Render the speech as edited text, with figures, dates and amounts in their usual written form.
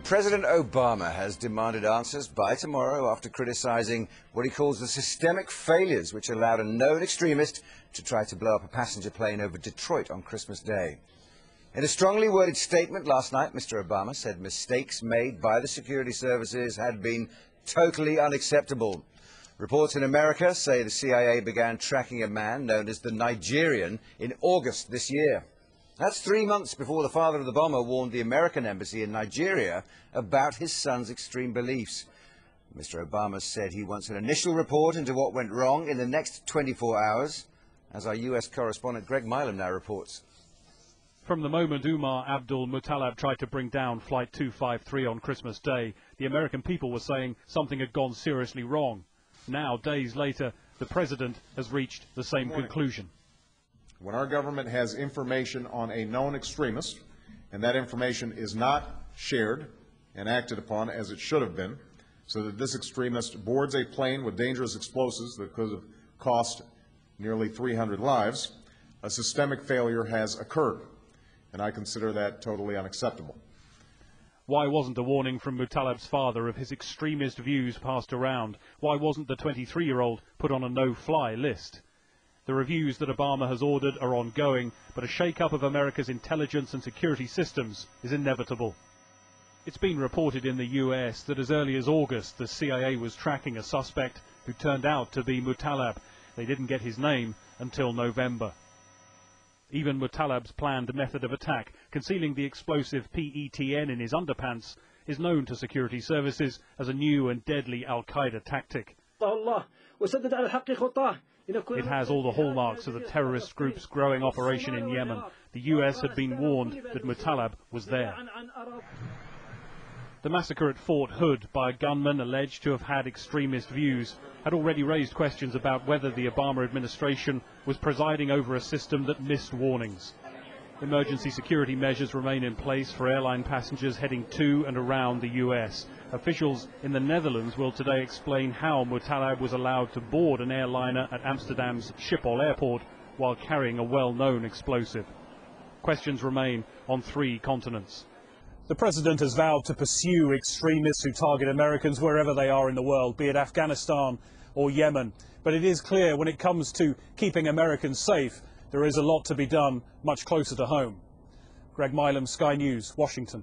President Obama has demanded answers by tomorrow after criticising what he calls the systemic failures which allowed a known extremist to try to blow up a passenger plane over Detroit on Christmas Day. In a strongly worded statement last night, Mr. Obama said mistakes made by the security services had been totally unacceptable. Reports in America say the CIA began tracking a man known as the Nigerian in August this year. That's 3 months before the father of the bomber warned the American embassy in Nigeria about his son's extreme beliefs. Mr. Obama said he wants an initial report into what went wrong in the next 24 hours, as our US correspondent Greg Milam now reports. From the moment Umar Abdul Muttalab tried to bring down Flight 253 on Christmas Day, the American people were saying something had gone seriously wrong. Now, days later, the president has reached the same conclusion. When our government has information on a known extremist, and that information is not shared and acted upon as it should have been, so that this extremist boards a plane with dangerous explosives that could have cost nearly 300 lives, a systemic failure has occurred, and I consider that totally unacceptable. Why wasn't a warning from Muttalab's father of his extremist views passed around? Why wasn't the 23-year-old put on a no-fly list? The reviews that Obama has ordered are ongoing, but a shake-up of America's intelligence and security systems is inevitable. It's been reported in the US that as early as August, the CIA was tracking a suspect who turned out to be Muttalab. They didn't get his name until November. Even Muttalab's planned method of attack, concealing the explosive PETN in his underpants, is known to security services as a new and deadly al-Qaeda tactic. It has all the hallmarks of the terrorist group's growing operation in Yemen. The US had been warned that Muttalab was there. The massacre at Fort Hood by a gunman alleged to have had extremist views had already raised questions about whether the Obama administration was presiding over a system that missed warnings. Emergency security measures remain in place for airline passengers heading to and around the US. Officials in the Netherlands will today explain how Muttalab was allowed to board an airliner at Amsterdam's Schiphol airport while carrying a well-known explosive. Questions remain on 3 continents. The president has vowed to pursue extremists who target Americans wherever they are in the world, be it Afghanistan or Yemen. But it is clear when it comes to keeping Americans safe, there is a lot to be done much closer to home. Greg Milam, Sky News, Washington.